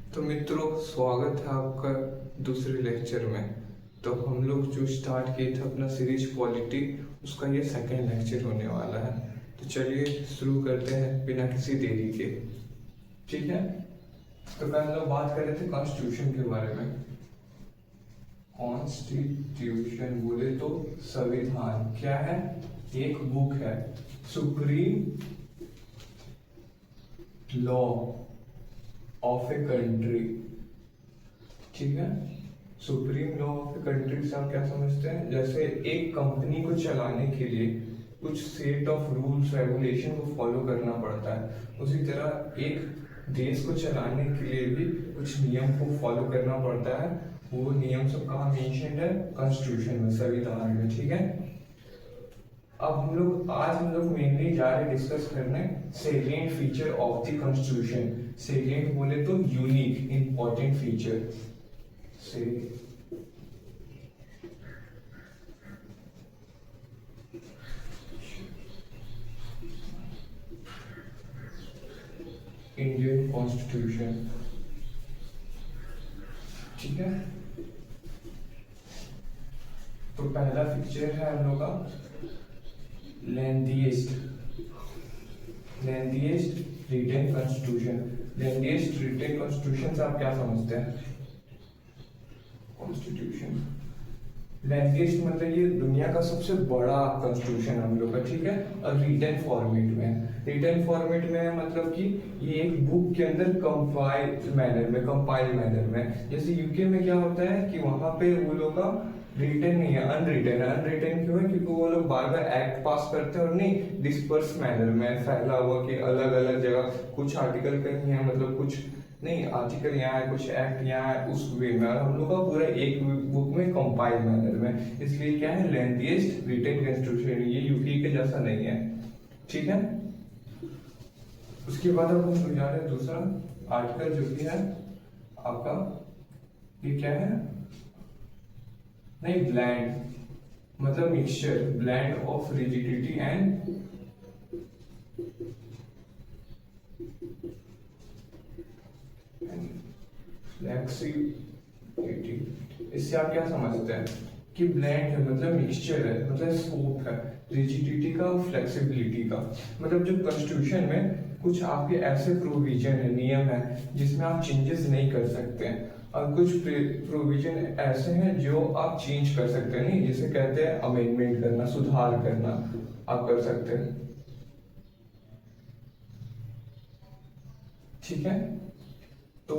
तो मित्रों, स्वागत है आपका दूसरे लेक्चर में। तो हम लोग जो स्टार्ट किए थे अपना सीरीज पॉलिटी, उसका ये सेकंड लेक्चर होने वाला है। तो चलिए शुरू करते हैं बिना किसी देरी के। ठीक है। तो कल हम लोग बात कर रहे थे कॉन्स्टिट्यूशन के बारे में। कॉन्स्टिट्यूशन बोले तो संविधान क्या है? एक बुक है, supreme law of a country. ठीक है। Supreme law of a country से आप क्या समझते हैं? जैसे एक कंपनी को चलाने के लिए कुछ सेट ऑफ रूल्स रेगुलेशन को फॉलो करना पड़ता है, उसी तरह एक देश को चलाने के लिए भी कुछ नियम को फॉलो करना पड़ता है। वो नियम सब कहाँ मेंशन्ड है? कॉन्स्टिट्यूशन में, संविधान में। ठीक है। अब आज हम लोग मेनली जा रहे डिस्कस करने salient feature of the constitution. Salient बोले तो यूनिक इंपॉर्टेंट फीचर से इंडियन कॉन्स्टिट्यूशन। ठीक है। तो पहला फीचर है हम लोग का lengthiest written constitution. Lengthiest written constitution से आप क्या समझते हैं? कॉन्स्टिट्यूशन लेंथीएस्ट मतलब ये दुनिया का सबसे बड़ा कॉन्स्टिट्यूशन हम लोग का। ठीक है। और रिटन फॉर्मेट में, रिटन फॉर्मेट में मतलब कि ये एक बुक के अंदर कंपाइल मैनर में। जैसे यूके में क्या होता है कि वहां पे वो लोग का रिटन नहीं है, अनरिटन है। अनरिटन क्यों है? क्योंकि वो लोग बार बार एक्ट पास करते हैं और नहीं डिस्पर्स मैनर में फैला हुआ कि अलग अलग जगह कुछ आर्टिकल कहीं है, मतलब कुछ नहीं आर्टिकल यहाँ है, कुछ एक्ट यहाँ है, उस वे में। और हम लोग का पूरा एक बुक में कंपाइल मैनर में, इसलिए क्या है लेंथीएस्ट रिटन कॉन्स्टिट्यूशन। ये यूके के जैसा नहीं है। ठीक है। उसके बाद अब हम जा रहे हैं दूसरा आर्टिकल जो कि है आपका, ये क्या है? नहीं, ब्लेंड मतलब mixture, blend of rigidity and flexibility. इससे आप क्या समझते हैं कि ब्लेंड है मतलब मिक्सचर है, मतलब स्कोप है रिजिडिटी का और फ्लेक्सिबिलिटी का। मतलब जो कॉन्स्टिट्यूशन में कुछ आपके ऐसे प्रोविजन है, नियम है जिसमें आप चेंजेस नहीं कर सकते हैं, और कुछ प्रोविजन ऐसे हैं जो आप चेंज कर सकते हैं। नहीं, जिसे कहते हैं अमेंडमेंट करना, सुधार करना, आप कर सकते हैं। ठीक है। तो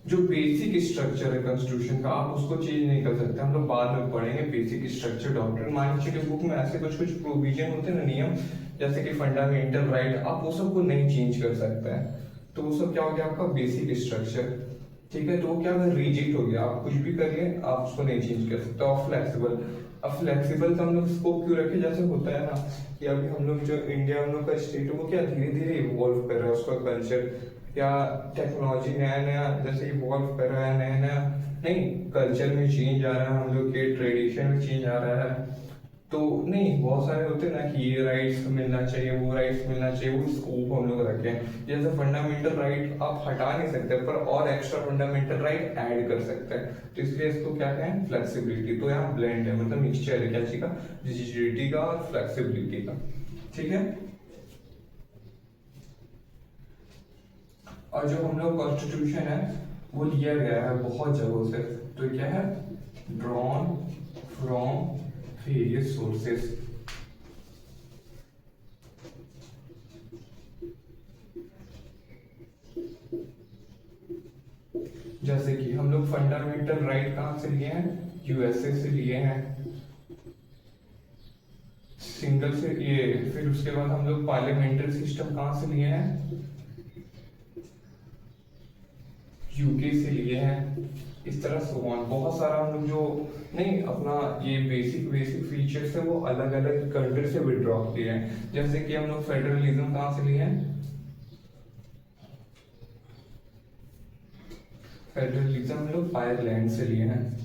जो बेसिक स्ट्रक्चर है कॉन्स्टिट्यूशन का, आप उसको चेंज नहीं कर सकते। हम लोग बाद में पढ़ेंगे बेसिक स्ट्रक्चर डॉक्ट्रिन। मान लीजिए कि बुक में ऐसे कुछ कुछ प्रोविजन होते हैं ना, नियम, जैसे कि फंडामेंटल राइट, आप वो सब को नहीं चेंज कर सकते हैं। तो वो सब क्या हो गया आपका बेसिक स्ट्रक्चर। ठीक है। तो वो क्या रिजिड हो गया, आप कुछ भी करिए आप उसको नहीं चेंज कर सकते। और फ्लेक्सिबल, अब फ्लेक्सिबल का हम लोग स्कोप क्यों रखे? जैसे होता है ना कि अभी हम लोग जो इंडिया हम लोग का स्टेट है वो क्या धीरे धीरे इवॉल्व कर रहा है, उसका कल्चर या टेक्नोलॉजी नया नया जैसे इवॉल्व कर रहा है, नया नया नहीं कल्चर में चेंज आ रहा है, हम लोग के ट्रेडिशन में चेंज आ रहा है। तो नहीं, बहुत सारे होते हैं ना कि ये राइट्स मिलना चाहिए, वो राइट्स मिलना चाहिए, वो स्कोप हम लोग रखे हैं। जैसे फंडामेंटल राइट आप हटा नहीं सकते, पर और एक्स्ट्रा फंडामेंटल राइट ऐड कर सकते हैं। तो इसलिए इसको क्या कहें? फ्लेक्सिबिलिटी। तो यहाँ ब्लेंड है मतलब मिक्सचर है क्या चीज का? रिजिडिटी का और फ्लेक्सिबिलिटी का। ठीक है। और जो हम लोग कॉन्स्टिट्यूशन है वो लिया गया है बहुत जगहों से। तो क्या है? Drawn from various sources. जैसे कि हम लोग फंडामेंटल राइट कहां से लिए हैं? यूएसए से लिए हैं, सिंगल से ये। फिर उसके बाद हम लोग पार्लियामेंट्री सिस्टम कहां से लिए हैं? यूके से लिए हैं। इस तरह से बहुत सारा हम लोग जो नहीं अपना ये बेसिक फीचर्स है वो अलग अलग कंट्री से विड्रॉ किए हैं। जैसे कि हम लोग फेडरलिज्म कहां से लिए हैं? फेडरलिज्म हम लोग आयरलैंड से लिए हैं।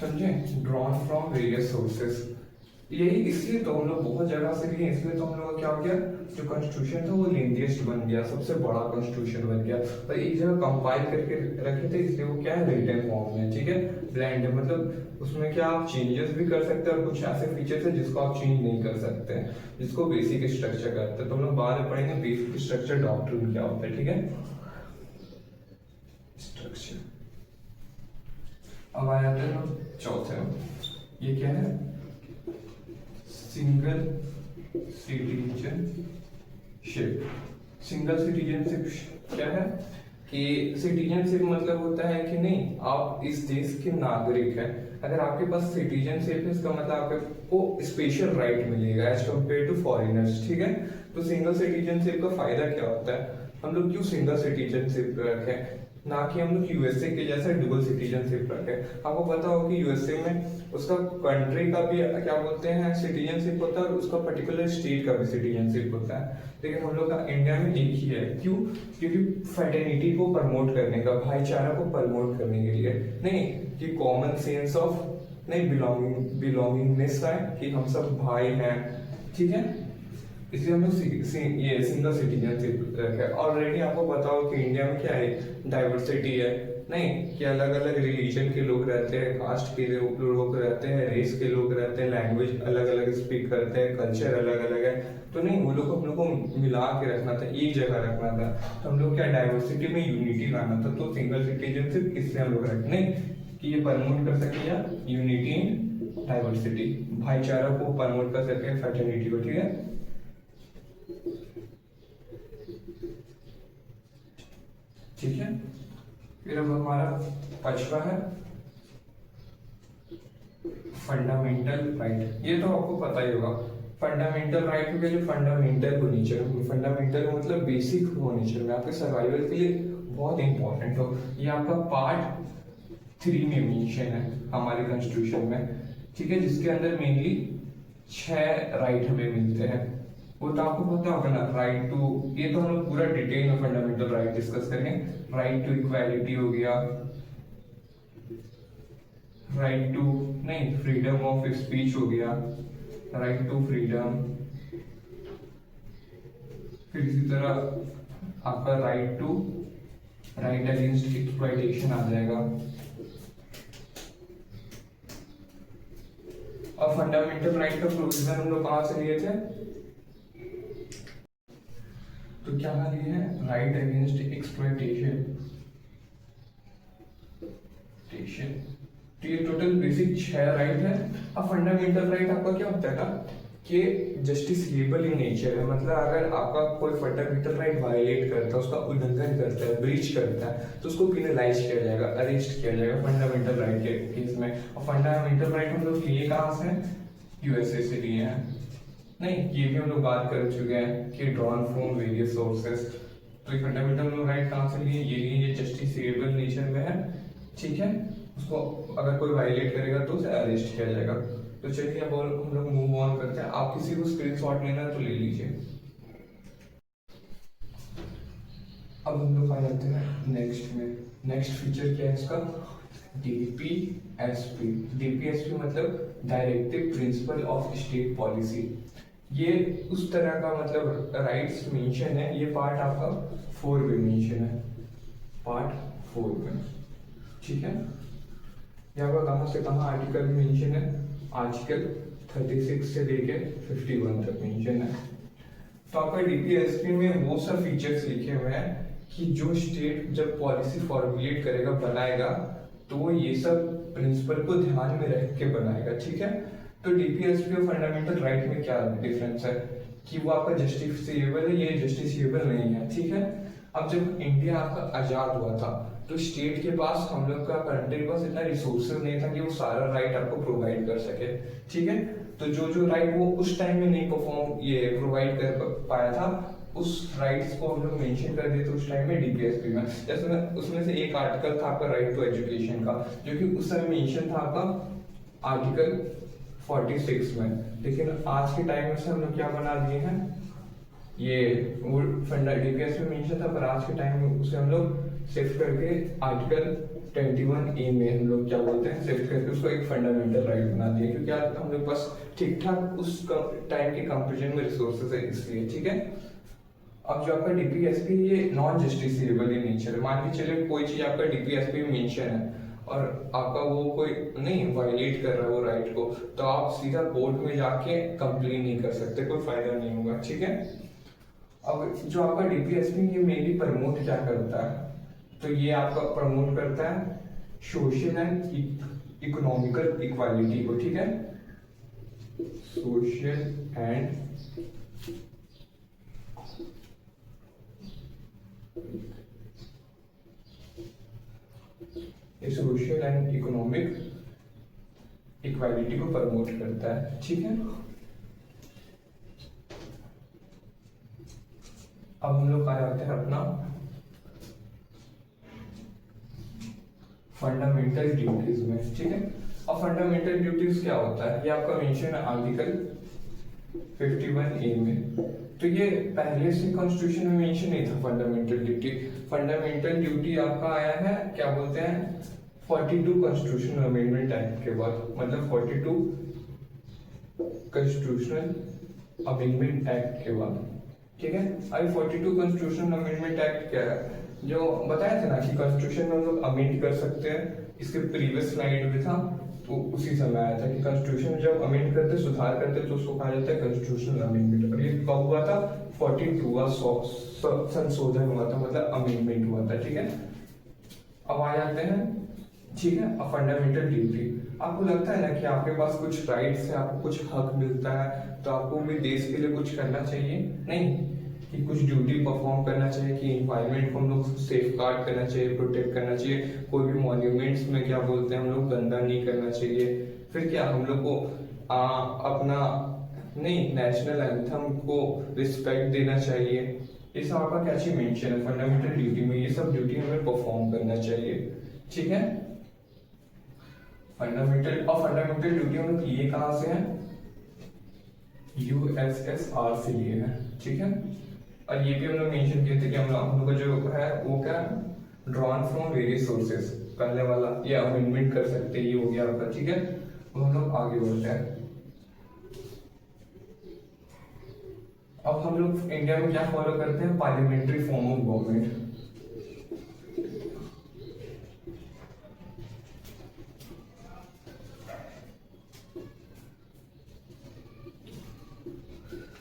समझे? Drawn from various sources. यही इसलिए तो हम लोग बहुत जगह से लिए, इसलिए तो हम लोग का क्या हो गया, जो कॉन्स्टिट्यूशन था वो लेंथीएस्ट बन गया, सबसे बड़ा कॉन्स्टिट्यूशन बन गया। और एक जगह कंपाइल करके रखे थे, इसलिए वो क्या है, रिटन फॉर्म में, ठीक है। ब्लेंड है मतलब उसमें क्या आप चेंजेस भी कर सकते हैं और कुछ ऐसे फीचर्स है जिसको आप चेंज नहीं कर सकते हैं, जिसको बेसिक स्ट्रक्चर कहते हैं। तो हम लोग बाद में पढ़ेंगे बेसिक स्ट्रक्चर डॉक्ट्रिन क्या होता है, ठीक है। स्ट्रक्चर। अब आ जाते हैं चौथे में, ये क्या है, सिंगल सिटीजनशिप। सिंगल सिटीजनशिप क्या है कि सिटीजनशिप मतलब होता है कि नहीं आप इस देश के नागरिक हैं, अगर आपके पास सिटीजनशिप है इसका मतलब आपको स्पेशल राइट मिलेगा एज कम्पेयर टू फॉरेनर्स, ठीक है। तो सिंगल सिटीजनशिप का फायदा क्या होता है, हम लोग क्यों सिंगल सिटीजनशिप रखें, ना कि हम लोग यूएसए के जैसा डबल सिटीजनशिप रखें। आपको पता हो कि यूएसए में उसका कंट्री का भी क्या बोलते हैं सिटीजनशिप होता है और उसका पर्टिकुलर स्टेट का भी सिटीजनशिप होता है, लेकिन हम लोग का इंडिया में एक ही है। क्यों, क्योंकि फ्रेटर्निटी को प्रमोट करने का, भाईचारा को प्रमोट करने के लिए, नहीं कि कॉमन सेंस ऑफ नहीं बिलोंगिंगनेस है कि हम सब भाई हैं, ठीक है। इसलिए हम लोग ये सिंगल सिटीजनशिप है। ऑलरेडी आपको पता हो कि इंडिया में क्या है, डाइवर्सिटी है, नहीं कि अलग अलग रिलीजन के लोग रहते हैं, कास्ट के लोग रहते हैं, रेस के लोग रहते हैं, लैंग्वेज अलग अलग स्पीक करते हैं, कल्चर अलग अलग है। तो नहीं वो लोग को हम लोग को मिला के रखना था, एक जगह रखना था। तो हम लोग क्या डाइवर्सिटी में यूनिटी लाना था, तो सिंगल सिटीजनशिप इसलिए हम लोग रखते नहीं कि ये प्रमोट कर सके या यूनिटी इन डाइवर्सिटी, भाईचारा को प्रमोट कर सके, फ्रेटर्निटी को, ठीक है। ठीक है, फिर अब हमारा पांचवा है फंडामेंटल राइट। ये तो आपको पता ही होगा, फंडामेंटल राइट हो गया जो फंडामेंटल होनी चाहिए, फंडामेंटल मतलब बेसिक होनी चाहिए, आपके सर्वाइवल के लिए बहुत इंपॉर्टेंट हो। ये आपका पार्ट 3 में मेंशन है हमारे कॉन्स्टिट्यूशन में, ठीक है, जिसके अंदर मेनली 6 राइट हमें मिलते हैं। वो तो आपको पता होगा ना, राइट टू, ये तो हम लोग पूरा डिटेल में फंडामेंटल राइट डिस्कस करेंगे। राइट टू इक्वालिटी हो गया, राइट टू नहीं फ्रीडम ऑफ स्पीच हो गया, राइट टू फ्रीडम, फिर इसी तरह आपका राइट अगेंस्ट एक्सप्लॉइटेशन आ जाएगा। और फंडामेंटल राइट का प्रोविजन हम लोग कहां से लिए थे, तो क्या लिए है, राइट अगेंस्ट एक्सप्लॉइटेशन। तो ये टोटल बेसिक 6 राइट है। अब फंडामेंटल राइट आपका क्या होता है ना कि जस्टिसएबल इन नेचर है, मतलब अगर आपका कोई फंडामेंटल राइट वायलेट करता है, उसका उल्लंघन करता है, ब्रीच करता है, तो उसको पिनलाइज किया जाएगा, अरेस्ट किया जाएगा फंडामेंटल राइट के केस में। और फंडामेंटल राइट हम लोग लिए कहाँ से, यूएसए से लिए हैं, नहीं ये भी हम लोग बात कर चुके हैं कि ड्रॉन फ्रॉम वेरियस सोर्सेस। तो फंडामेंटल राइट कहाँ से लिए, ये जस्टिसएबल नेचर में है, ठीक है। उसको अगर कोई वायलेट करेगा तो उसे अरेस्ट किया जाएगा। तो चलिए अब हम लोग मूव ऑन करते हैं, आप किसी को स्क्रीनशॉट लेना है तो ले लीजिए। अब हम लोग आ जाते हैं नेक्स्ट में, नेक्स्ट फीचर क्या है इसका, डीपीएसपी। डीपीएसपी मतलब directive principle of state policy. ये उस तरह का मतलब राइट्स मेंशन है, ये पार्ट आपका 4 में मेंशन है, पार्ट 4 में, ठीक है। यहाँ पर कहाँ से कहाँ आर्टिकल मेंशन है, आर्टिकल 36 से लेके 51 तक मेंशन है। तो आपका डीपीएसपी में वो सब फीचर्स लिखे हुए हैं कि जो स्टेट जब पॉलिसी फॉर्मुलेट करेगा, बनाएगा, तो वो ये सब प्रिंसिपल को ध्यान में रख के बनाएगा, ठीक है। तो डीपीएसपी और फंडामेंटल राइट में क्या डिफरेंस है कि वो आपका जस्टिसएबल है, ये जस्टिसएबल नहीं है, ठीक है। अब जब इंडिया आपका आजाद हुआ था तो स्टेट के पास, हम लोग का कंट्री के पास इतना रिसोर्सेज नहीं था कि वो सारा राइट आपको प्रोवाइड कर सके, ठीक है। तो जो राइट वो उस टाइम में नहीं प्रोवाइड कर पाया था, उस राइट्स को हम लोग मेंशन कर देते उस टाइम में डीपीएसपी में। जैसे उसमें से एक आर्टिकल था आपका राइट टू एजुकेशन का, जो कि उस समय मेंशन था आपका आर्टिकल 46 में, लेकिन आज के टाइम में से हम लोग क्या बना दिए हैं, ये वो फंडा डीपीएस में मेंशन था, पर आज के टाइम में उसे हम लोग शिफ्ट करके आर्टिकल 21A में हम लोग क्या बोलते हैं, शिफ्ट करके उसको एक फंडामेंटल राइट बना दिया, क्योंकि आज हम लोग पास ठीक ठाक उस टाइम के कंपेरिजन में रिसोर्सेज है इसलिए, ठीक है। अब जो आपका डीपीएसपी ये नॉन जस्टिसेबल इन नेचर है। मान के चलिए कोई चीज आपका डीपीएसपी में मेंशन है और आपका वो कोई नहीं वायलेट कर रहा है वो राइट को, तो आप सीधा कोर्ट में जाके कंप्लेन नहीं कर सकते, कोई फायदा नहीं होगा, ठीक है। अब जो आपका डीपीएसपी ये मेनली प्रमोट क्या करता है, तो ये आपका प्रमोट करता है सोशल एंड इकोनॉमिकल इक्वालिटी को, ठीक है। Social and social and economic equality को प्रमोट करता है, ठीक है। अब हम लोग आ जाते हैं अपना फंडामेंटल ड्यूटीज में, ठीक है। अब फंडामेंटल ड्यूटीज क्या होता है, ये आपका मेंशन है आर्टिकल 51A में। तो ये पहले से कॉन्स्टिट्यूशन में मेंशन नहीं था फंडामेंटल ड्यूटी। फंडामेंटल ड्यूटी आपका आया है क्या बोलते हैं 42 कॉन्स्टिट्यूशनल अमेंडमेंट एक्ट के बाद, मतलब 42 कॉन्स्टिट्यूशनल अमेंडमेंट एक्ट के बाद, ठीक है। अभी 42 कॉन्स्टिट्यूशनल अमेंडमेंट एक्ट क्या है, जो बताया था ना कि कॉन्स्टिट्यूशन में हम लोग अमेंड कर सकते हैं, इसके प्रीवियस स्लाइड में था, तो उसी समय आया था कि कॉन्स्टिट्यूशन जब अमेंड करते सुधार करते तो उसको कहा जाता है कॉन्स्टिट्यूशनल अमेंडमेंट। और ये कब हुआ था 42वां संशोधन हुआ था, मतलब अमेंडमेंट हुआ था, ठीक है। अब आ जाते हैं, ठीक है, अब फंडामेंटल ड्यूटी। आपको लगता है ना कि आपके पास कुछ राइट्स है, आपको कुछ हक मिलता है, तो आपको भी देश के लिए कुछ करना चाहिए, नहीं कि कुछ ड्यूटी परफॉर्म करना चाहिए, कि इन्वायरमेंट को हम लोग सेफ गार्ड करना चाहिए, प्रोटेक्ट करना चाहिए, कोई भी मॉन्यूमेंट्स में क्या बोलते हैं हम लोग गंदा नहीं करना चाहिए, फिर क्या हम लोग को अपना नहीं नेशनल एंथम को रिस्पेक्ट देना चाहिए। ये सब आपका क्या चीज मेंशन है फंडामेंटल ड्यूटी में, ये सब ड्यूटी हमें परफॉर्म करना चाहिए, ठीक है। फंडामेंटल ड्यूटी हम लोग ये कहां से है, यूएसएसआर से लिए है, ठीक है। और ये भी हम लोग मेंशन किए थे कि हम लोग का जो है वो क्या ड्रॉन फ्रॉम वेरियस सोर्सेस, पहले वाला ये अमेंडमेंट कर सकते हैं, ये हो गया आपका, ठीक है। तो हम लोग आगे बढ़ते हैं। अब हम लोग इंडिया में क्या फॉलो करते हैं, parliamentary form of government.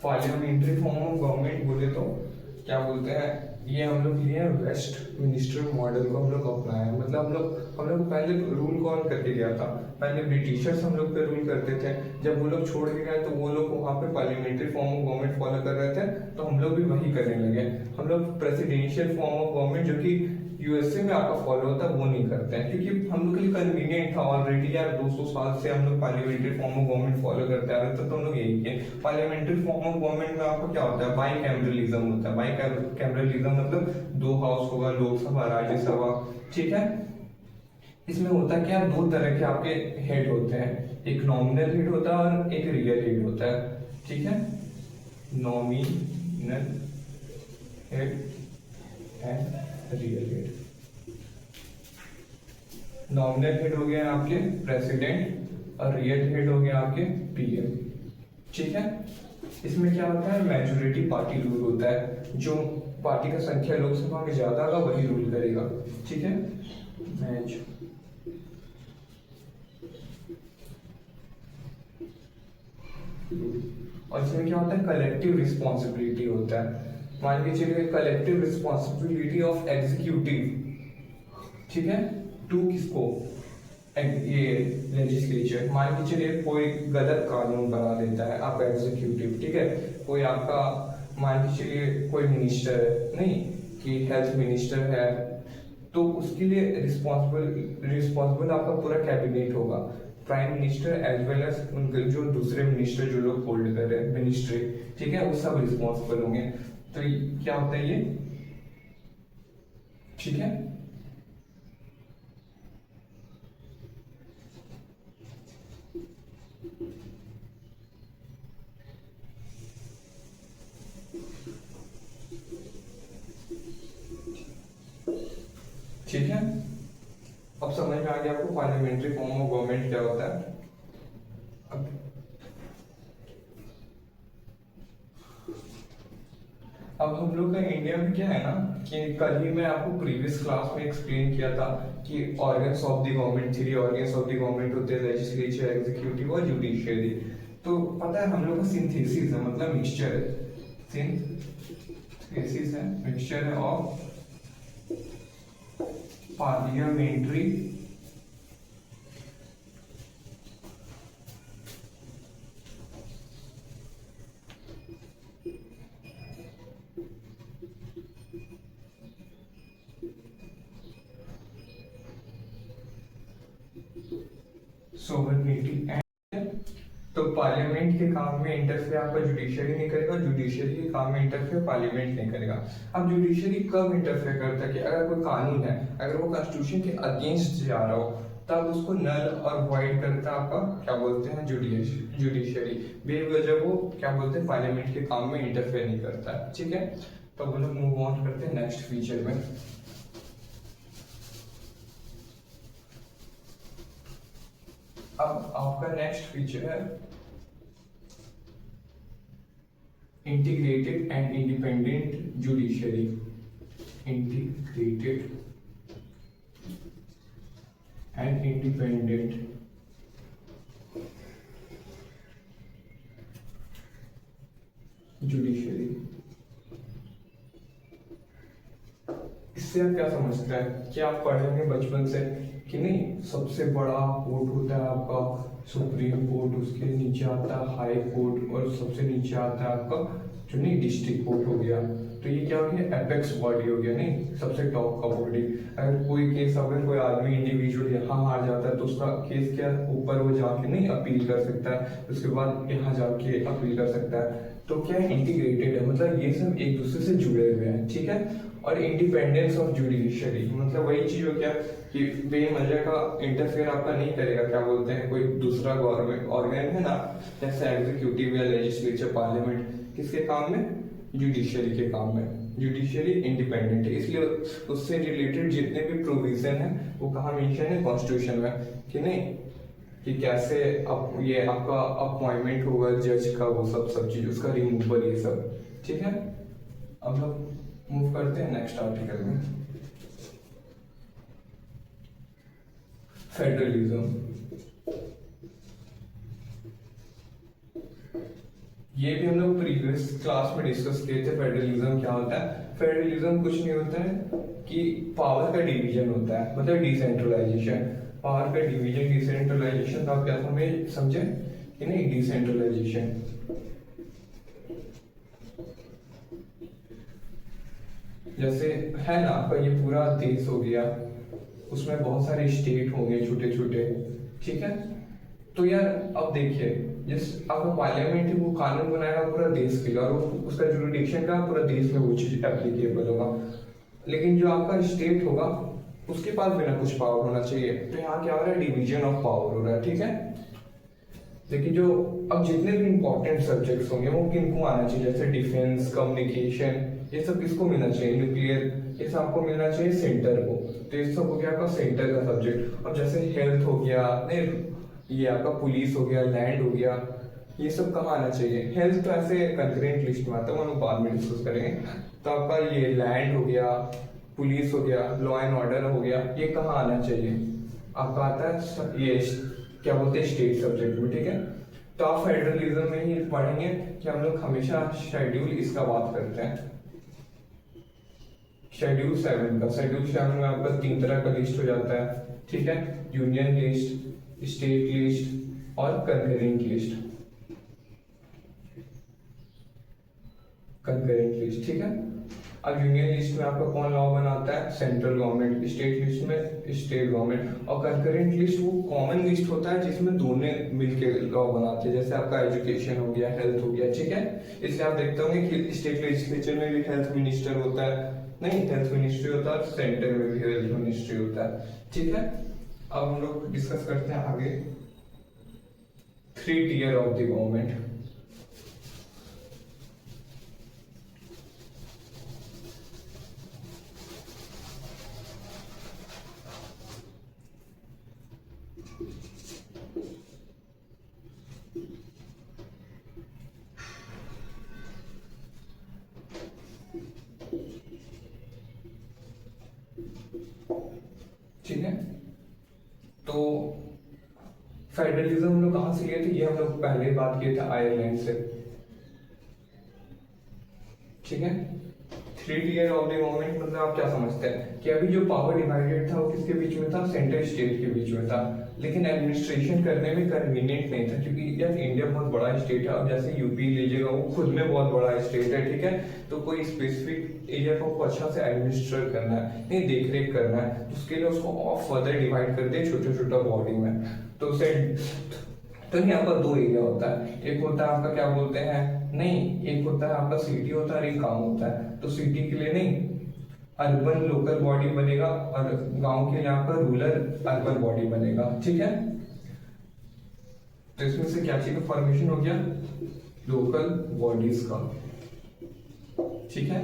Parliamentary form of government बोले तो क्या बोलते हैं, ये हम लोग लिए वेस्ट मिनिस्टर मॉडल को हम लोग अपनाया है। मतलब हम लोग पहले रूल कौन करके गया था, पहले ब्रिटिशर्स हम लोग पे रूल करते थे, जब वो लोग छोड़ के गए तो वो लोग वहाँ पे parliamentary form of government follow कर रहे थे, तो हम लोग भी वही करने लगे। हम लोग प्रेसिडेंशियल फॉर्म ऑफ गवर्नमेंट जो कि यूएसए में आपका फॉलो होता है वो नहीं करते हैं, क्योंकि हम लोग के लिए कन्वीनियंट था। ऑलरेडी यार 200 साल से हम लोग parliamentary form of government follow करते आ रहे थे, तो हम लोग यही किए। पार्लियामेंट्री फॉर्म ऑफ गवर्नमेंट में आपको क्या होता है, बाई कैमरलिज्म होता है। बाई कैमरलिज्म मतलब 2 हाउस होगा, लोकसभा राज्यसभा, ठीक है। इसमें होता है क्या, 2 तरह के आपके हेड होते हैं, एक नॉमिनल हेड होता है और एक रियल हेड होता है, ठीक है। Nominal head and real head. Nominal head हो गया आपके प्रेसिडेंट और रियल हेड हो गया आपके पीएम, ठीक है। इसमें क्या होता है, मेजोरिटी पार्टी रूल होता है, जो पार्टी का संख्या लोकसभा में ज्यादा होगा वही रूल करेगा, ठीक है। और इसमें क्या होता है, कलेक्टिव रिस्पॉन्सिबिलिटी होता है। मान के चलिए कलेक्टिव रिस्पॉन्सिबिलिटी ऑफ एग्जीक्यूटिव, ठीक है, टू किसको, ये लेजिस्लेचर। मान के चलिए कोई गलत कानून बना देता है आपका एग्जीक्यूटिव, ठीक है। कोई आपका मान के चलिए कोई मिनिस्टर है, नहीं कि हेल्थ मिनिस्टर है, तो उसके लिए रिस्पॉन्सिबल आपका पूरा कैबिनेट होगा, prime minister as well as उनके जो दूसरे मिनिस्टर जो लोग होल्ड कर रहे हैं मिनिस्ट्री, ठीक है, वो सब रिस्पॉन्सिबल होंगे। तो क्या होता है ये, ठीक है। ठीक है, अब गया आपको पार्लियामेंट्री फॉर्म ऑफ गवर्नमेंट क्या होता है। अब हम लोग का इंडिया में क्या है ना कि कल ही मैं आपको प्रीवियस क्लास में एक्सप्लेन किया था कि organs of the government, 3 organs of the government होते हैं, लेजिस्लेचर, एग्जीक्यूटिव और जुडिशियरी। तो पता है हम लोग का सिंथेसिस है, मतलब मिक्सचर है, सिंथेसिस है, मिक्सचर है ऑफ पार्लियामेंट्री सोवरेनिटी एंड। तो पार्लियामेंट के काम में इंटरफेयर आपका जुडिशियरी नहीं करेगा, जुडिशियरी के काम में इंटरफेयर पार्लियामेंट नहीं करेगा। अब जुडिशियरी कब इंटरफेयर करता है कि अगर कोई कानून है, अगर वो कॉन्स्टिट्यूशन के अगेंस्ट जा रहा हो, तब उसको नल और वॉइड करता है आपका क्या बोलते हैं जुडिशियरी। बेवजह वो क्या बोलते हैं पार्लियामेंट के काम में इंटरफेयर नहीं करता है। ठीक है, तो हम लोग मूव ऑन करते हैं नेक्स्ट फीचर में। अब आपका नेक्स्ट फीचर है integrated and independent judiciary. Integrated and independent judiciary. इससे आप क्या समझते हैं कि आप पढ़ेंगे बचपन से कि नहीं, सबसे बड़ा कोर्ट होता है आपका सुप्रीम कोर्ट, उसके नीचे आता है हाई कोर्ट और सबसे नीचे आता है आपका जो नहीं डिस्ट्रिक्ट कोर्ट हो गया। तो ये क्या हो गया, एपेक्स बॉडी हो गया, नहीं सबसे टॉप का बॉडी। अगर कोई केस, अगर कोई आदमी इंडिविजुअल यहाँ हार जाता है तो उसका केस क्या ऊपर वो जाके नहीं अपील कर सकता है, उसके बाद यहाँ जाके अपील कर सकता है। तो क्या इंटीग्रेटेड है, मतलब ये सब एक दूसरे से जुड़े हुए हैं। ठीक है, और इंडिपेंडेंस ऑफ जुडिशियरी मतलब वही चीज हो गया कि बेमजा का इंटरफेयर आपका नहीं करेगा, क्या बोलते हैं कोई दूसरा गवर्नमेंट ऑर्गन है ना, जैसे एग्जीक्यूटिव या लेजिस्लेचर, पार्लियामेंट, किसके काम में, जुडिशियरी के काम में। जुडिशियरी इंडिपेंडेंट है, इसलिए उससे रिलेटेड जितने भी प्रोविजन है वो कहाँ मेंशन है, कॉन्स्टिट्यूशन में, कि नहीं कि कैसे अब ये आपका अपॉइंटमेंट होगा जज का, वो सब चीज, उसका रिमूवल, ये सब। ठीक है, अब हम मूव करते हैं नेक्स्ट आर्टिकल में, फेडरलिज्म। ये भी हम लोग प्रीवियस क्लास में डिस्कस किए थे। फेडरलिज्म क्या होता है, फेडरलिज्म कुछ नहीं होता है कि पावर का डिवीजन होता है, मतलब डिसेंट्रलाइजेशन, पावर का डिवीजन, डिसेंट्रलाइजेशन का आप क्या समझे कि नहीं, डिसेंट्रलाइजेशन। जैसे है ना आपका ये पूरा देश हो गया, उसमें बहुत सारे स्टेट होंगे छोटे छोटे। ठीक है, तो यार अब देखिए, जिस आपका पार्लियामेंट है वो कानून बनाएगा पूरा देश के लिए, और उसका जुरिडिक्शन का पूरा देश में वो चीज एप्लीकेबल होगा। लेकिन जो आपका स्टेट होगा उसके पास बिना कुछ पावर होना चाहिए। तो यहाँ क्या हो रहा है, डिवीजन ऑफ पावर हो रहा है। ठीक है, लेकिन जो अब जितने भी इंपॉर्टेंट सब्जेक्ट्स होंगे वो किनको आना चाहिए, जैसे डिफेंस, कम्युनिकेशन, ये सब किसको मिलना चाहिए, न्यूक्लियर, ये सब आपको मिलना चाहिए सेंटर को। तो ये सब हो गया आपका सेंटर का सब्जेक्ट। और जैसे हेल्थ हो गया, नहीं ये आपका पुलिस हो गया, लैंड हो गया, ये सब कहाँ आना चाहिए। हेल्थ तो ऐसे कंकरेंट लिस्ट में आता है, हम बाद में डिस्कस करेंगे। तो आपका ये लैंड हो गया, पुलिस हो गया, लॉ एंड ऑर्डर हो गया, ये कहाँ आना चाहिए, आपका आता है ये क्या बोलते हैं स्टेट सब्जेक्ट में। ठीक है, तो आप फेडरलिज्म में ही पढ़ेंगे कि हम लोग हमेशा शेड्यूल इसका बात करते हैं, शेड्यूल 7 का। शेड्यूल 7 में आपका 3 तरह का लिस्ट हो जाता है। ठीक है, यूनियन लिस्ट, स्टेट लिस्ट और कंकरेंट लिस्ट। कंकरेंट लिस्ट, ठीक है। अब यूनियन लिस्ट में आपका कौन लॉ बनाता है, सेंट्रल गवर्नमेंट। स्टेट लिस्ट में स्टेट गवर्नमेंट। और कंकरेंट लिस्ट वो कॉमन लिस्ट होता है जिसमें दोनों मिलके लॉ बनाते हैं, जैसे आपका एजुकेशन हो गया, हेल्थ हो गया। ठीक है, इसलिए आप देखते होंगे कि स्टेट लेजिस्लेचर में भी हेल्थ मिनिस्टर होता है, नहीं हेल्थ मिनिस्ट्री होता है, सेंटर में भी हेल्थ मिनिस्ट्री होता है। ठीक है, अब हम लोग डिस्कस करते हैं आगे 3 tier of the government. Federalism हम लोग कहाँ से लिए थे, ये हम लोग पहले बात किए थे आयरलैंड से, ठीक है। 3 tier ऑफ द गवर्नमेंट मतलब आप क्या समझते हैं कि अभी जो पावर डिवाइडेड था वो किसके बीच में था, सेंट्रल स्टेट के बीच में था, लेकिन एडमिनिस्ट्रेशन करने में कन्वीनियंट नहीं था, क्योंकि यार इंडिया बहुत बड़ा स्टेट है। अब जैसे यूपी लीजिएगा वो खुद में बहुत बड़ा स्टेट है, ठीक है, तो कोई स्पेसिफिक एरिया को अच्छा से एडमिनिस्टर करना है, नहीं देख रेख करना है, उसके लिए उसको और फर्दर डिवाइड कर दे छोटे छोटा बॉडी में। तो उसे तो यहाँ पर 2 एरिया होता है, एक होता है आपका क्या बोलते हैं, नहीं एक होता है आपका सिटी होता है और एक गांव होता है। तो सिटी के लिए नहीं अर्बन लोकल बॉडी बनेगा और गांव के लिए आपका रूरल अर्बन बॉडी बनेगा, ठीक है। तो इसमें से क्या चीज का फॉर्मेशन हो गया, लोकल बॉडीज का, ठीक है।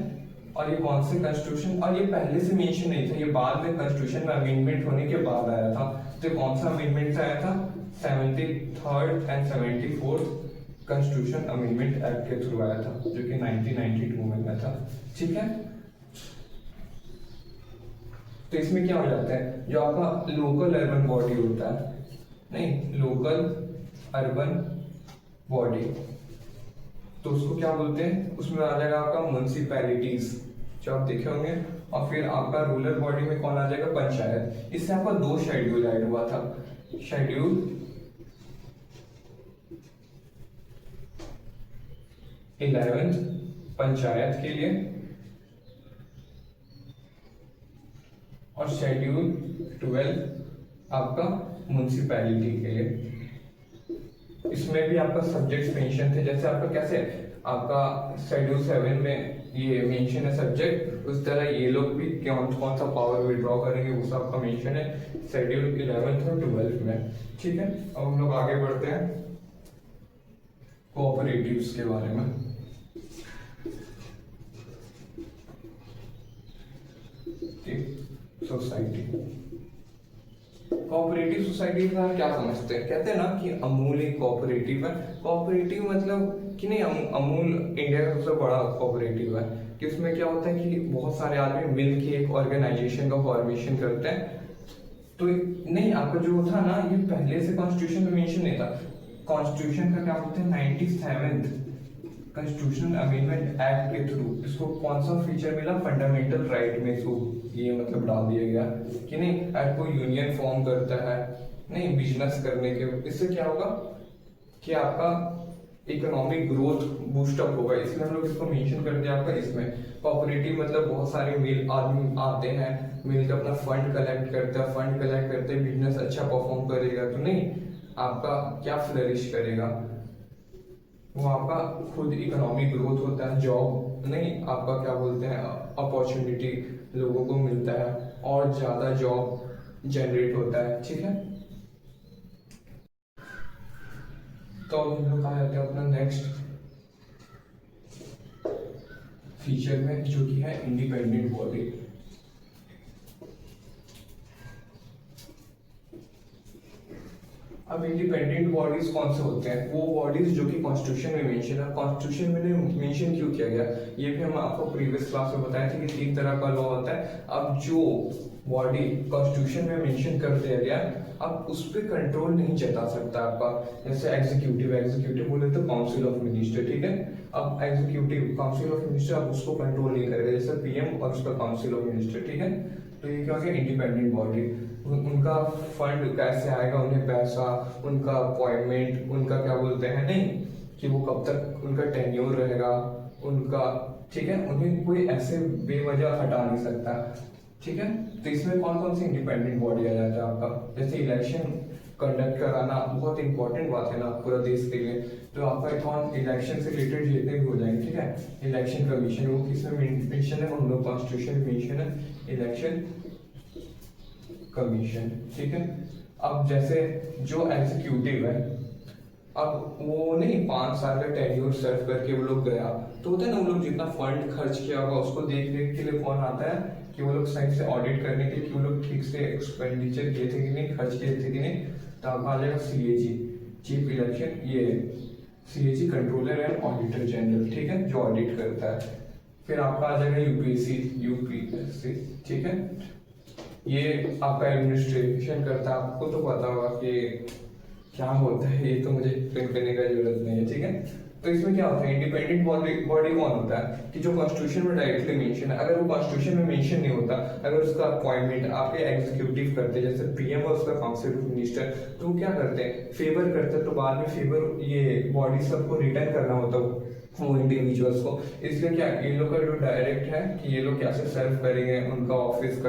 और ये कौन से कॉन्स्टिट्यूशन, और ये पहले से मेंशन नहीं था, ये बाद में कॉन्स्टिट्यूशन में अमेंडमेंट होने के बाद आया था। तो कौन सा अमेंडमेंट से आया था, 73rd and 74th constitution amendment act के थ्रू आया था, जो कि 1992 में आया था, ठीक है। तो इसमें क्या हो जाता है, जो आपका लोकल अर्बन बॉडी होता है, नहीं लोकल अर्बन बॉडी, तो उसको क्या बोलते हैं, उसमें आ जाएगा आपका म्युनिसिपैलिटीज जो आप देखे होंगे, और फिर आपका रूरल बॉडी में कौन आ जाएगा, पंचायत। इससे आपका 2 शेड्यूल ऐड हुआ था, शेड्यूल 11 पंचायत के लिए और शेड्यूल 12 आपका म्युनिसिपैलिटी के लिए। इसमें भी आपका सब्जेक्ट्स मेंशन थे, जैसे आपका कैसे आपका शेड्यूल 7 में ये मेंशन है सब्जेक्ट, उस तरह ये लोग भी कौन कौन सा पावर विड्रॉ करेंगे वो सब का मेंशन है शेड्यूल 11 और 12 में, ठीक है। अब हम लोग आगे बढ़ते हैं कोऑपरेटिव्स के बारे में। सोसाइटी, कोऑपरेटिव सोसाइटी का क्या समझते हैं, कहते हैं ना कि अमूल एक कोऑपरेटिव है। कोऑपरेटिव मतलब कि नहीं, अमूल इंडिया का सबसे बड़ा कोऑपरेटिव है, कि उसमें क्या होता है कि बहुत सारे आदमी मिल के एक ऑर्गेनाइजेशन का फॉर्मेशन करते हैं। तो नहीं आपका जो था ना, ये पहले से कॉन्स्टिट्यूशन में मेंशन नहीं था। कॉन्स्टिट्यूशन का क्या बोलते हैं, 97th कॉन्स्टिट्यूशनल अमेंडमेंट एक्ट के थ्रू इसको कौन सा फीचर मिला, फंडामेंटल राइट में इसको ये मतलब डाल दिया गया कि नहीं एक्ट को यूनियन फॉर्म करता है, नहीं बिजनेस करने के, इससे क्या होगा कि आपका इकोनॉमिक ग्रोथ बूस्टअप होगा, इसलिए हम लोग इसको मेंशन कर दिया आपका इसमें। कोऑपरेटिव मतलब बहुत सारे मिल आदमी आते हैं, मिलकर अपना फंड कलेक्ट करते हैं, फंड कलेक्ट करते बिजनेस अच्छा परफॉर्म करेगा, तो नहीं आपका क्या फ्लरिश करेगा, वो आपका खुद इकोनॉमिक ग्रोथ होता है, जॉब नहीं आपका क्या बोलते हैं अपॉर्चुनिटी लोगों को मिलता है और ज्यादा जॉब जनरेट होता है, ठीक है। तो हम लोग आ जाते हैं अपना नेक्स्ट फीचर में, जो कि है इंडिपेंडेंट बॉडी। अब इंडिपेंडेंट बॉडीज कौन से होते हैं, वो बॉडीज जो कि कॉन्स्टिट्यूशन में मेंशन है। कॉन्स्टिट्यूशन में मेंशन क्यों किया गया, ये भी हम आपको प्रीवियस क्लास में बताए थे कि 3 तरह का लॉ होता है। अब जो बॉडी कॉन्स्टिट्यूशन में मेंशन कर दिया गया, अब उस पर कंट्रोल नहीं जता सकता आपका, जैसे एग्जीक्यूटिव बोले तो काउंसिल ऑफ मिनिस्टर, ठीक है। अब एग्जीक्यूटिव काउंसिल ऑफ मिनिस्टर अब उसको कंट्रोल नहीं करेगा, जैसे पीएम और उसका काउंसिल ऑफ मिनिस्टर, ठीक है। तो ये क्या हो गया इंडिपेंडेंट बॉडी, उनका फंड कैसे आएगा, उन्हें पैसा, उनका अपॉइंटमेंट, उनका क्या बोलते हैं नहीं कि वो कब तक उनका टेन्योर रहेगा उनका, ठीक है, उन्हें कोई ऐसे बेवजह हटा नहीं सकता, ठीक है। तो इसमें कौन कौन सी इंडिपेंडेंट बॉडी आ जाता है आपका, जैसे इलेक्शन कंडक्ट कराना बहुत इंपॉर्टेंट बात है ना पूरा देश के लिए, तो आपका कौन इलेक्शन से रिलेटेड जितने भी हो जाएंगे, ठीक है। इलेक्शन कमीशन वो किसमें मेंशन है, हम लोग कॉन्स्टिट्यूशन मेंशन है इलेक्शन कमीशन, ठीक है। अब जैसे जो एग्जीक्यूटिव है, अब वो नहीं 5 साल का टेन्योर सर्व करके वो लोग गया, तो होता है ना वो लोग जितना फंड खर्च किया होगा उसको देख देख के लिए कौन आता है कि वो लोग सही से ऑडिट करने के लिए कि वो लोग ठीक से एक्सपेंडिचर किए थे कि नहीं, खर्च किए थे कि नहीं। तो आपका आ जाएगा सीएजी, चीफ इलेक्शन, ये CAG controller and auditor general, ठीक है, जो ऑडिट करता है। फिर आपका आ जाएगा यूपीएससी, ठीक है, ये आपका एडमिनिस्ट्रेशन करता है। आपको तो पता होगा कि क्या होता है ये तो मुझे एक्सप्लेन करने का जरूरत नहीं है, ठीक है। तो इसमें क्या होता है, इंडिपेंडेंट बॉडी कौन होता है कि जो कॉन्स्टिट्यूशन में डायरेक्टली मेंशन है। अगर वो कॉन्स्टिट्यूशन में मेंशन नहीं होता, अगर उसका अपॉइंटमेंट आपके एग्जीक्यूटिव करते जैसे पीएम और उसका काउंसिल ऑफ मिनिस्टर, तो क्या करते हैं, फेवर करते हैं, तो बाद में फेवर ये बॉडी सबको रिटर्न करना होता है वो इंडिविजुअल्स को। इसलिए क्या ये लोग का जो डायरेक्ट है कि ये लोग कैसे सर्व करेंगे, उनका ऑफिस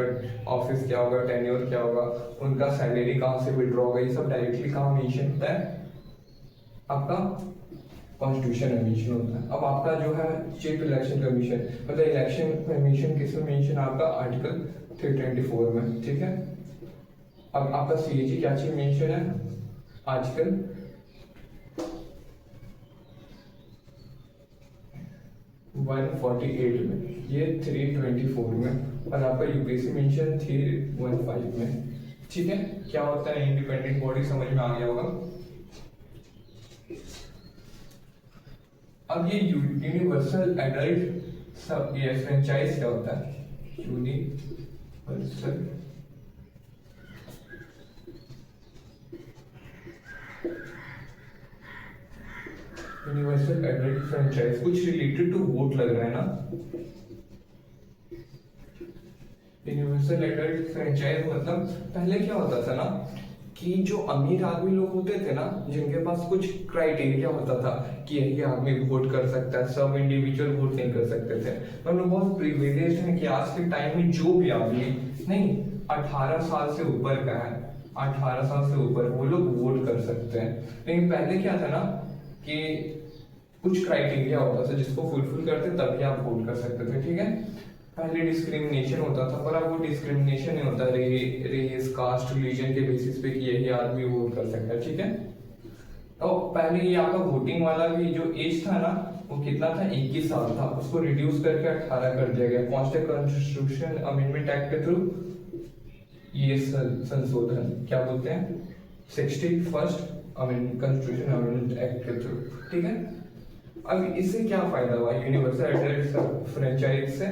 क्या होगा, टेन्योर क्या होगा, उनका सैलरी कहाँ से विड्रॉ होगा, ये सब डायरेक्टली कहाँ मेंशन होता है, आपका कॉन्स्टिट्यूशन में मेंशन होता है। अब आपका जो है चीफ इलेक्शन कमीशन, मतलब इलेक्शन कमीशन किसमें मेंशन, आपका आर्टिकल 324 में, ठीक है। अब आपका सीएजी क्या चीज मेंशन है, आर्टिकल 148 में, ये 324 में, और आपका यूपीएससी मेंशन 315 में, ठीक है। क्या होता है इंडिपेंडेंट बॉडी, समझ में आ गया होगा। अब ये यूनिवर्सल एडल्ट सब ये फ्रेंचाइज क्या होता है, यूनिवर्सल एडल्ट फ्रेंचाइज, कुछ रिलेटेड टू वोट लग रहा है ना। यूनिवर्सल एडल्ट फ्रेंचाइज मतलब पहले क्या होता था ना कि जो अमीर आदमी लोग होते थे ना, जिनके पास कुछ क्राइटेरिया होता था कि यही आदमी वोट कर सकता है, सब इंडिविजुअल वोट नहीं कर सकते थे। हम लोग बहुत प्रिविलेज्ड हैं कि आज के टाइम में जो भी आदमी नहीं 18 साल से ऊपर का है, 18 साल से ऊपर वो लोग वोट कर सकते हैं। लेकिन पहले क्या था ना कि कुछ क्राइटेरिया होता था जिसको फुलफिल करते तभी आप वोट कर सकते थे, ठीक है। पहले डिस्क्रिमिनेशन होता था, पर अब वो डिस्क्रिमिनेशन नहीं होता रेस कास्ट रिलीजन के बेसिस पे कि यही आदमी वोट कर सकता है, ठीक है। तो पहले ये आपका वोटिंग वाला भी जो एज था ना वो कितना था, 21 साल था, उसको रिड्यूस करके 18 कर दिया गया कॉन्स्टिट्यूशन अमेंडमेंट एक्ट के थ्रू। ये संशोधन क्या बोलते हैं, 61st कॉन्स्टिट्यूशन अमेंडमेंट एक्ट के थ्रू, ठीक है। अब इससे क्या फायदा हुआ यूनिवर्सल एडल्ट फ्रेंचाइज से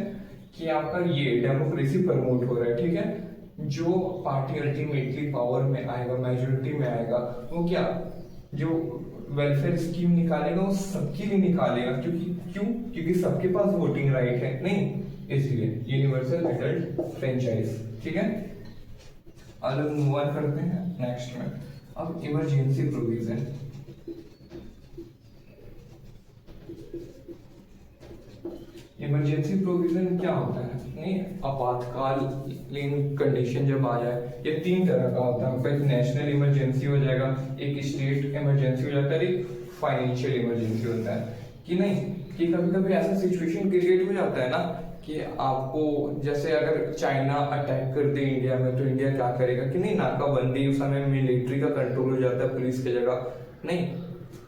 कि आपका ये डेमोक्रेसी प्रमोट हो रहा है, ठीक है। जो पार्टी अल्टीमेटली पावर में आएगा, मेजोरिटी में आएगा, वो क्या जो वेलफेयर स्कीम निकालेगा वो सबके लिए निकालेगा, क्योंकि सबके पास वोटिंग राइट है नहीं, इसलिए यूनिवर्सल एडल्ट फ्रेंचाइज, ठीक है। अब मूव ऑन करते हैं नेक्स्ट में। अब इमरजेंसी प्रोविजन, इमरजेंसी प्रोविजन क्या होता है, नहीं आपातकालीन कंडीशन जब आ जाए, ये 3 तरह का होता है। एक नेशनल इमरजेंसी हो जाएगा, एक स्टेट इमरजेंसी हो जाता है, एक फाइनेंशियल इमरजेंसी होता है। कि नहीं कि कभी कभी ऐसा सिचुएशन क्रिएट हो जाता है ना कि आपको जैसे अगर चाइना अटैक कर दे इंडिया में, तो इंडिया क्या करेगा कि नहीं नाकाबंदी, उस समय मिलिट्री का कंट्रोल हो जाता है पुलिस की जगह, नहीं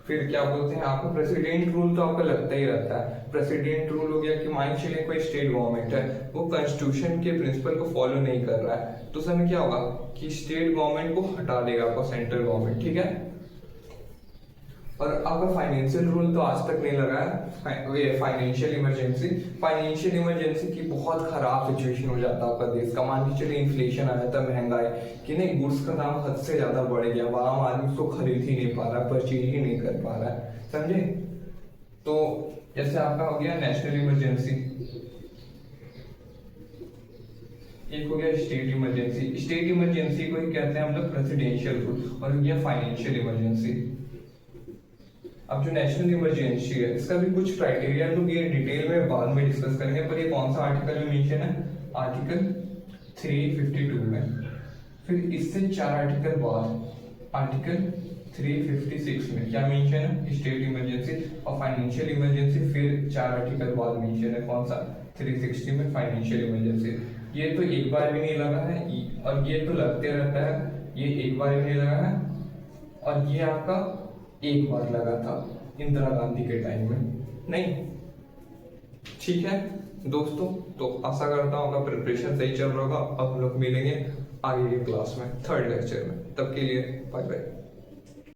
फिर क्या बोलते हैं आपका प्रेसिडेंट रूल तो आपका लगता ही रहता है। प्रेसिडेंट रूल हो गया कि मान चलिए कोई स्टेट गवर्नमेंट है, वो कॉन्स्टिट्यूशन के प्रिंसिपल को फॉलो नहीं कर रहा है, तो समय क्या होगा कि स्टेट गवर्नमेंट को हटा देगा आपका सेंट्रल गवर्नमेंट, ठीक है। और आपका फाइनेंशियल रूल तो आज तक नहीं लगा है, फाइनेंशियल इमरजेंसी की बहुत खराब सिचुएशन हो जाता है आपका देश का। मान के चलिए इन्फ्लेशन आ जाता है, महंगाई कि नहीं, गुड्स का दाम हद से ज्यादा बढ़ गया, आम आदमी उसको खरीद ही नहीं पा रहा, परचेज ही नहीं कर पा रहा है, समझे। तो जैसे आपका हो गया नेशनल इमरजेंसी, एक हो गया स्टेट इमरजेंसी। स्टेट इमरजेंसी को ही कहते हैं हम लोग प्रेसिडेंशियल रूल, और हो गया फाइनेंशियल इमरजेंसी। अब जो नेशनल इमरजेंसी है इसका भी कुछ क्राइटेरिया लोग ये डिटेल में बाद में डिस्कस करेंगे, पर ये कौन सा आर्टिकल में मेंशन है, आर्टिकल 352 में। फिर इससे 4 आर्टिकल बाद आर्टिकल 356 में क्या मेंशन है, स्टेट इमरजेंसी और फाइनेंशियल इमरजेंसी। फिर 4 आर्टिकल बाद मेंशन है कौन सा, 360 में फाइनेंशियल इमरजेंसी। ये तो एक बार भी नहीं लगा है, और ये तो लगते रहता है, ये एक बार भी नहीं लगा है, और ये आपका एक बार लगा था इंदिरा गांधी के टाइम में, नहीं, ठीक है दोस्तों। तो आशा करता हूँ आपका प्रिपरेशन सही चल रहा होगा। अब हम लोग मिलेंगे आगे के क्लास में, 3rd लेक्चर में, तब के लिए बाय बाय।